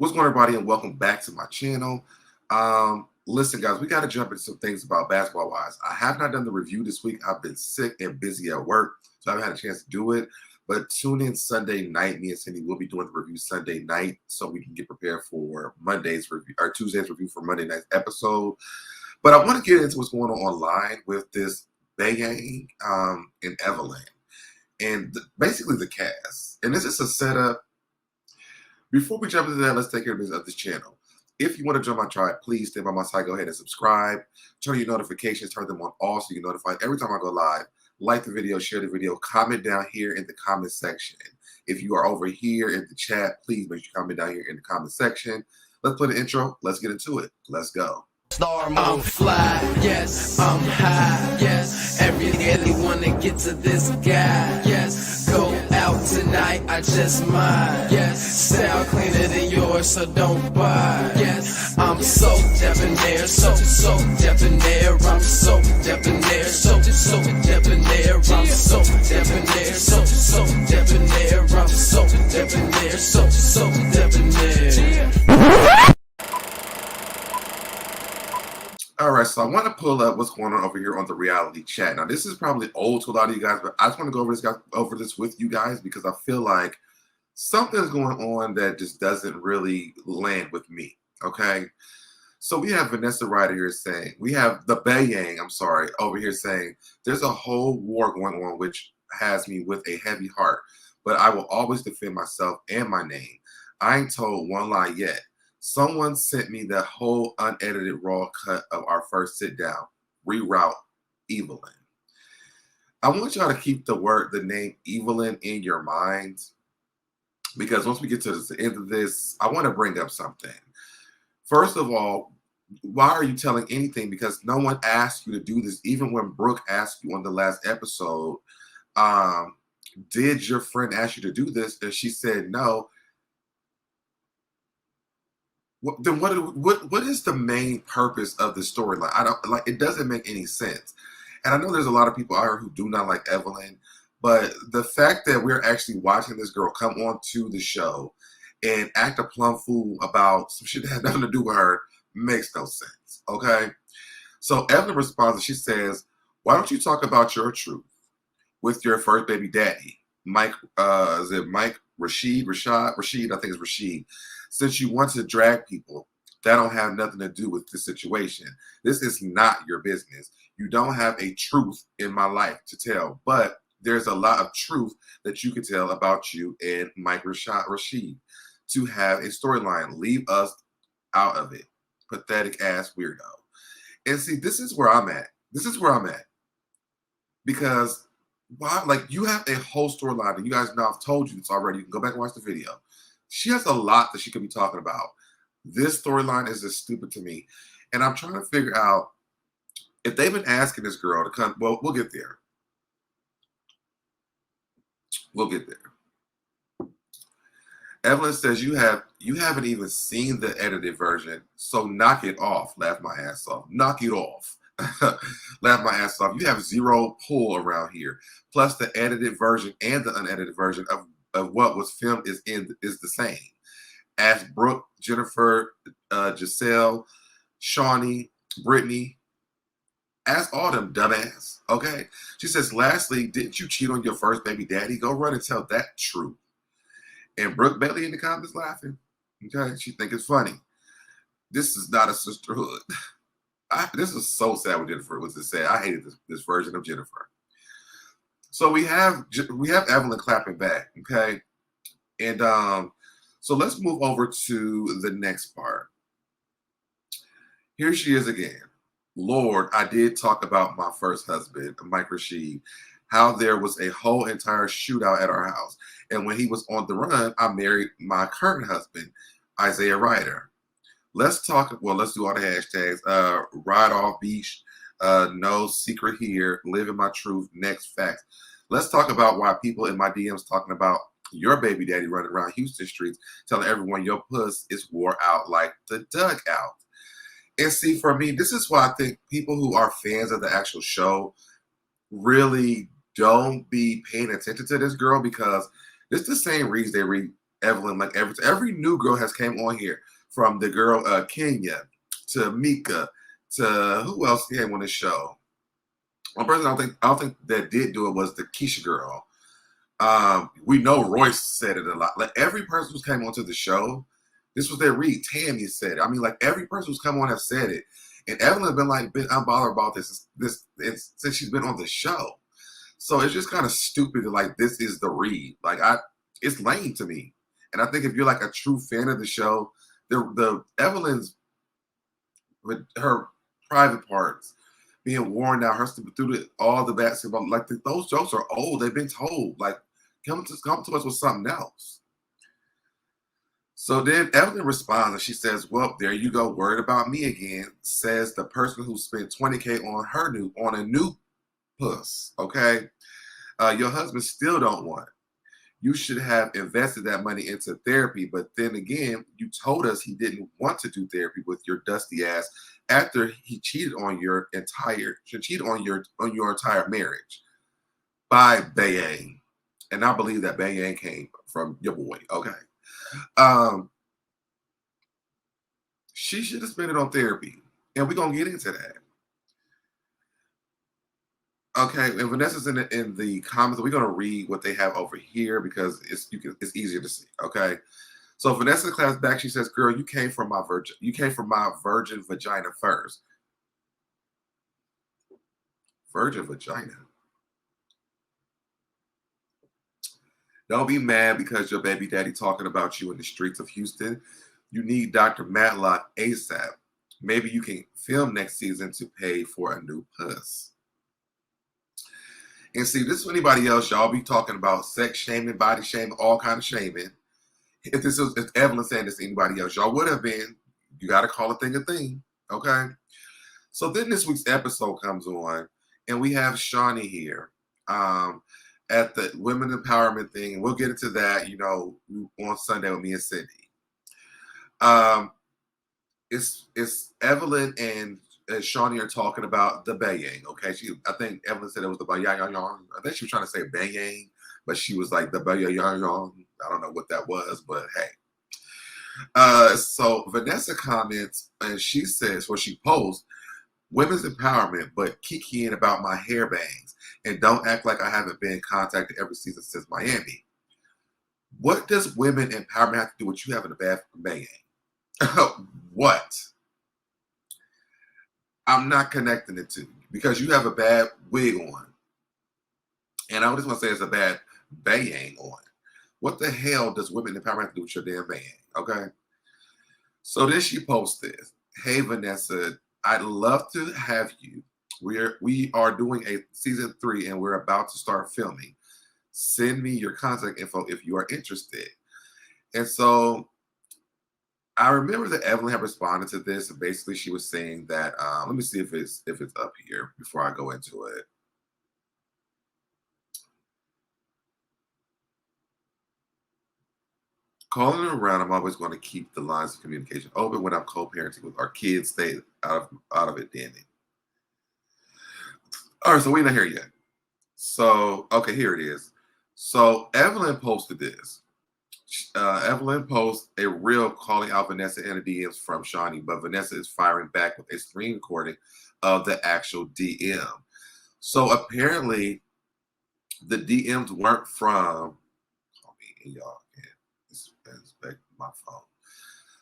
What's going on, everybody, and welcome back to my channel. Listen, guys, we got to jump into some things about basketball wise. I have not done the review this week. I've been sick and busy at work, so I haven't had a chance to do it. But tune in Sunday night. Me and Cindy will be doing the review Sunday night, so we can get prepared for Monday's review or Tuesday's review for Monday night's episode. But I want to get into what's going on online with this Bayang and Evelyn, and basically the cast. And this is a setup. Before we jump into that, let's take care of business of this channel. If you want to join my tribe, please stay by my side. Go ahead and subscribe. Turn your notifications, turn them on all so you get notified every time I go live. Like the video, share the video, comment down here in the comment section. If you are over here in the chat, please make sure you comment down here in the comment section. Let's play the intro. Let's get into it. Let's go. I'm fly, yes, I'm high, yes. Everyone that gets to this guy, yes. Go out tonight, I just might, yes. Sound cleaner than yours, so don't buy, yes. I'm so debonair, so debonair. I'm so debonair, so debonair. I'm so debonair, so debonair. I'm so debonair, so debonair. All right, so I want to pull up what's going on over here on the reality chat. Now, this is probably old to a lot of you guys, but I just want to go over this with you guys because I feel like something's going on that just doesn't really land with me, okay? So we have Vanessa Ryder here saying, we have the Bayang, over here saying, there's a whole war going on which has me with a heavy heart, but I will always defend myself and my name. I ain't told one lie yet. Someone sent me the whole unedited raw cut of our first sit down. Reroute Evelyn. I want y'all to keep the name Evelyn in your minds because once we get to the end of this, I want to bring up something. First of all, why are you telling anything? Because no one asked you to do this. Even when Brooke asked you on the last episode, did your friend ask you to do this? And she said no. Then what is the main purpose of the storyline? I don't like it. Doesn't make any sense. And I know there's a lot of people out here who do not like Evelyn, but the fact that we're actually watching this girl come on to the show and act a plum fool about some shit that had nothing to do with her makes no sense. Okay, so Evelyn responds and she says, "Why don't you talk about your truth with your first baby daddy, Mike? Is it Mike Rashid? I think it's Rashid." Since you want to drag people, that don't have nothing to do with the situation. This is not your business. You don't have a truth in my life to tell, but there's a lot of truth that you can tell about you and Mike Rashid. To have a storyline, leave us out of it. Pathetic ass weirdo. And see, this is where I'm at. Because why? Like, you have a whole storyline, and you guys know I've told you this already. You can go back and watch the video. She has a lot that she could be talking about. This storyline is just stupid to me. And I'm trying to figure out if they've been asking this girl to come. Well, we'll get there. Evelyn says you haven't even seen the edited version, so knock it off. Laugh my ass off. Knock it off. Laugh my ass off. You have zero pull around here. Plus the edited version and the unedited version of what was filmed is the same. Ask Brooke, Jennifer, Giselle, Shawnee, Brittany. Ask all them, dumbass. Okay. She says, lastly, didn't you cheat on your first baby daddy? Go run and tell that truth. And Brooke Bailey in the comments laughing. Okay. She think it's funny. This is not a sisterhood. This is so sad when Jennifer was said. I hated this version of Jennifer. So we have Evelyn clapping back, okay? And so let's move over to the next part. Here she is again. Lord, I did talk about my first husband, Mike Rashid, how there was a whole entire shootout at our house. And when he was on the run, I married my current husband, Isaiah Ryder. Let's do all the hashtags. Ride off beach. No secret here. Living my truth. Next facts. Let's talk about why people in my DMs talking about your baby daddy running around Houston streets, telling everyone your puss is wore out like the dugout. And see, for me, this is why I think people who are fans of the actual show really don't be paying attention to this girl, because it's the same reason Evelyn, like every new girl has came on here, from the girl Kenya to Mika to who else came on the show. One person I don't think that did do it was the Keisha girl. We know Royce said it a lot. Like every person who's came onto the show, this was their read. Tammy said it. I mean, like every person who's come on have said it. And Evelyn been unbothered about this since she's been on the show. So it's just kind of stupid that like this is the read. Like it's lame to me. And I think if you're like a true fan of the show, the Evelyn's with her private parts being worn out, her through all the basketball, like those jokes are old. They've been told. Like come to us with something else. So then Evelyn responds and she says, "Well, there you go, worried about me again," says the person who spent 20K on a new puss. Okay, your husband still don't want it. You should have invested that money into therapy, but then again, you told us he didn't want to do therapy with your dusty ass after he cheated on your entire marriage. By Bayang, and I believe that Bayang came from your boy. Okay. She should have spent it on therapy, and we're gonna get into that. Okay, and Vanessa's in the comments. We're gonna read what they have over here because it's easier to see. Okay, so Vanessa claps back. She says, "Girl, you came from my virgin vagina first. Virgin vagina. Don't be mad because your baby daddy talking about you in the streets of Houston. You need Dr. Matlock ASAP. Maybe you can film next season to pay for a new puss." And see, this is anybody else. Y'all be talking about sex shaming, body shaming, all kind of shaming. If Evelyn saying this to anybody else, y'all would have been. You got to call a thing. Okay. So then this week's episode comes on, and we have Shawnee here at the women empowerment thing, and we'll get into that. On Sunday with me and Cindy. It's Evelyn and Shawnee are talking about the Bayang. Okay, I think Evelyn said it was the Bayang. I think she was trying to say Bayang, but she was like the Bayang. I don't know what that was, but hey. So Vanessa comments and she says, she posts, "Women's empowerment, but kikiing about my hair bangs, and don't act like I haven't been contacted every season since Miami." What does women empowerment have to do with you having a bad bang? What? I'm not connecting it to you because you have a bad wig on. And I just want to say it's a bad bayang on. What the hell does women empowerment have to do with your damn bayang? Okay. So then she posts this. "Hey Vanessa, I'd love to have you. We are doing a season 3 and we're about to start filming. Send me your contact info if you are interested." And so I remember that Evelyn had responded to this, and basically she was saying that let me see if it's up here before I go into it. "Calling around, I'm always going to keep the lines of communication open when I'm co-parenting with our kids. Stay out of it, Danny." All right, so we're not here yet. So okay, here it is. So Evelyn posted this. Evelyn posts a reel calling out Vanessa in the DMs from Shawnee, but Vanessa is firing back with a screen recording of the actual DM. So apparently, the DMs weren't from. Call me and y'all can't inspect my phone.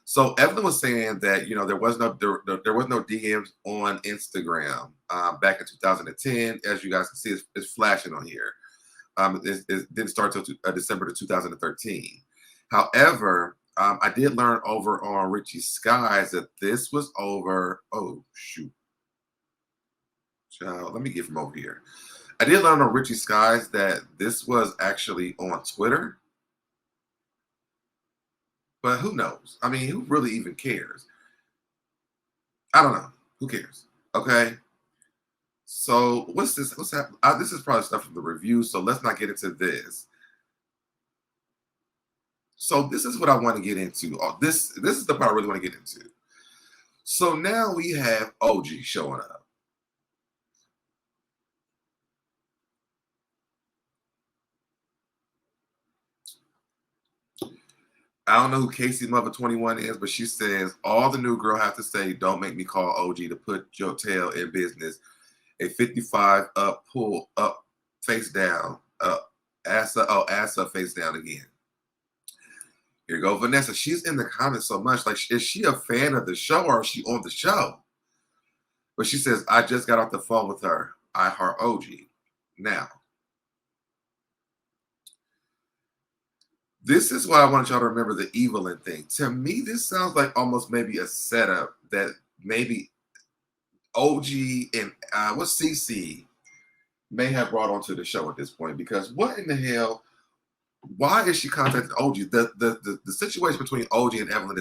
So Evelyn was saying that there was no DMs on Instagram back in 2010. As you guys can see, it's flashing on here. It didn't start until December of 2013. However, I did learn over on Richie Skies that this was over. Oh, shoot. Child, let me get from over here. I did learn on Richie Skies that this was actually on Twitter. But who knows? I mean, who really even cares? I don't know. Who cares? Okay. So what's this? What's happening? This is probably stuff from the review, so let's not get into this. So this is what I want to get into. This is the part I really want to get into. So now we have OG showing up. I don't know who Casey Mother 21 is, but she says all the new girl have to say, "Don't make me call OG to put your tail in business." A 55 up, pull up, face down, up, ass up, face down again. Here you go, Vanessa. She's in the comments so much. Like, is she a fan of the show or is she on the show? But she says, I just got off the phone with her. I heart OG. Now, this is why I want y'all to remember the Evelyn thing. To me, this sounds like almost maybe a setup that maybe OG and CC may have brought onto the show at this point. Because what in the hell? Why is she contacting OG? The situation between OG and Evelyn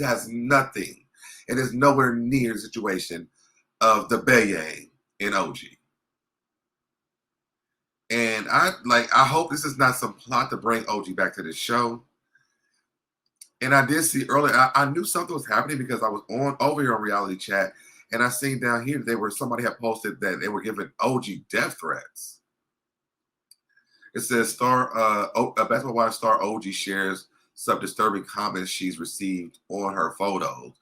has nothing. It is nowhere near the situation of the Bayang and OG. And I hope this is not some plot to bring OG back to the show. And I did see earlier, I knew something was happening because I was over here on Reality Chat, and I seen down here somebody had posted that they were giving OG death threats. It says Basketball Wives star OG shares some disturbing comments she's received on her photos.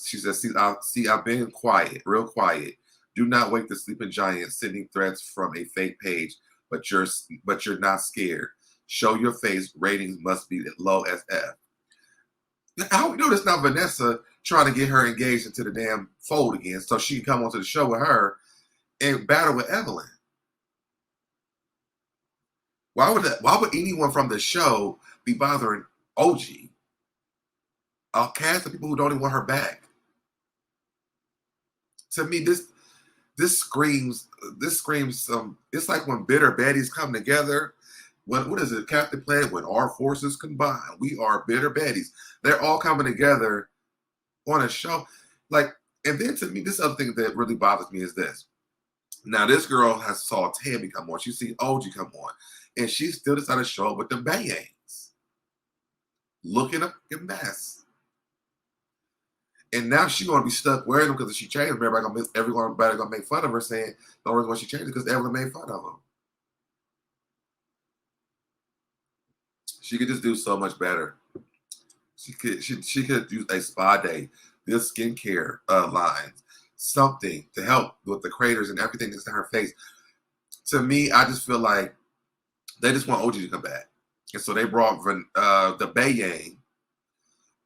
She says, I've been quiet, real quiet. Do not wake the sleeping giant sending threats from a fake page, but you're not scared. Show your face. Ratings must be low as F. How we know this not Vanessa trying to get her engaged into the damn fold again so she can come onto the show with her and battle with Evelyn? Why would anyone from the show be bothering OG? I'll cast the people who don't even want her back. To me, this screams some. It's like when bitter baddies come together. What is it, Captain Planet? When our forces combine, we are bitter baddies. They're all coming together on a show. And then to me, this other thing that really bothers me is this. Now, this girl has saw Tammy come on. She's seen OG come on. And she still decided to show up with the Bayangs. Looking a mess. And now she's going to be stuck wearing them because if she changed them, everybody going to make fun of her saying the only reason why she changed it because Evelyn made fun of them. She could just do so much better. She could use a spa day, this skincare lines, something to help with the craters and everything that's in her face. To me, I just feel like they just want OG to come back. And so they brought the Bayang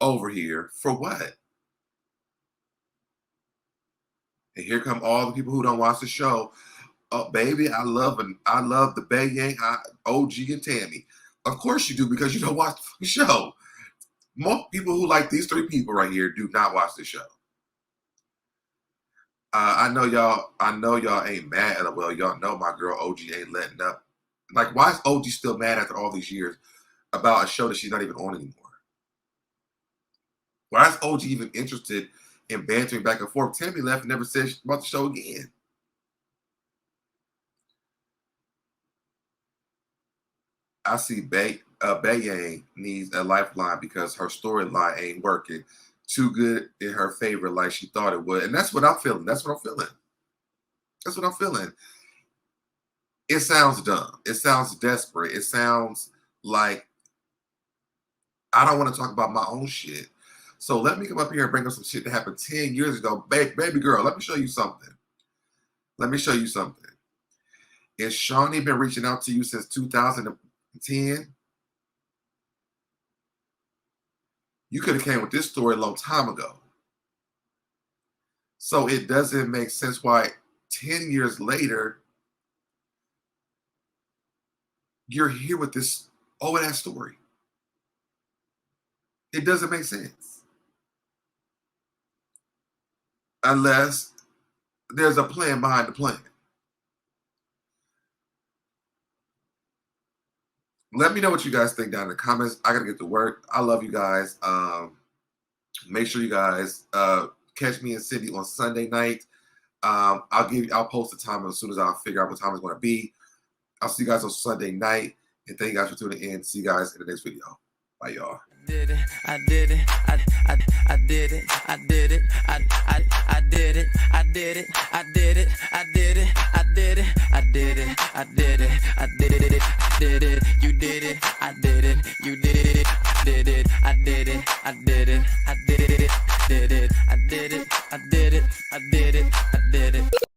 over here for what? And here come all the people who don't watch the show. Oh, baby, I love the Bayang, OG and Tammy. Of course you do, because you don't watch the show. Most people who like these three people right here do not watch the show. I know y'all ain't mad at her. Well, y'all know my girl OG ain't letting up. Like, why is OG still mad after all these years about a show that she's not even on anymore? Why is OG even interested in bantering back and forth? Tammy left and never said about the show again. I see Bayang needs a lifeline because her storyline ain't working too good in her favor like she thought it would. And that's what I'm feeling. That's what I'm feeling. It sounds dumb. It sounds desperate. It sounds like I don't want to talk about my own shit. So let me come up here and bring up some shit that happened 10 years ago. Baby girl, let me show you something. Has Shawnee been reaching out to you since 2010? You could have came with this story a long time ago. So it doesn't make sense why 10 years later, you're here with this old-ass story. It doesn't make sense. Unless there's a plan behind the plan. Let me know what you guys think down in the comments. I gotta get to work. I love you guys. Make sure you guys catch me and Cindy on Sunday night. I'll post the time as soon as I figure out what time it's gonna be. I'll see you guys on Sunday night. And thank you guys for tuning in. See you guys in the next video. Bye, y'all. I did it. I did it. I did it. I did it. I did it. I did it. I did it. I did it. I did it. I did it. I did it. I did it. I did it. You did it. I did it. You did it. did it, I did it, I did it, did it, I did it, I did it, I did it, I did it.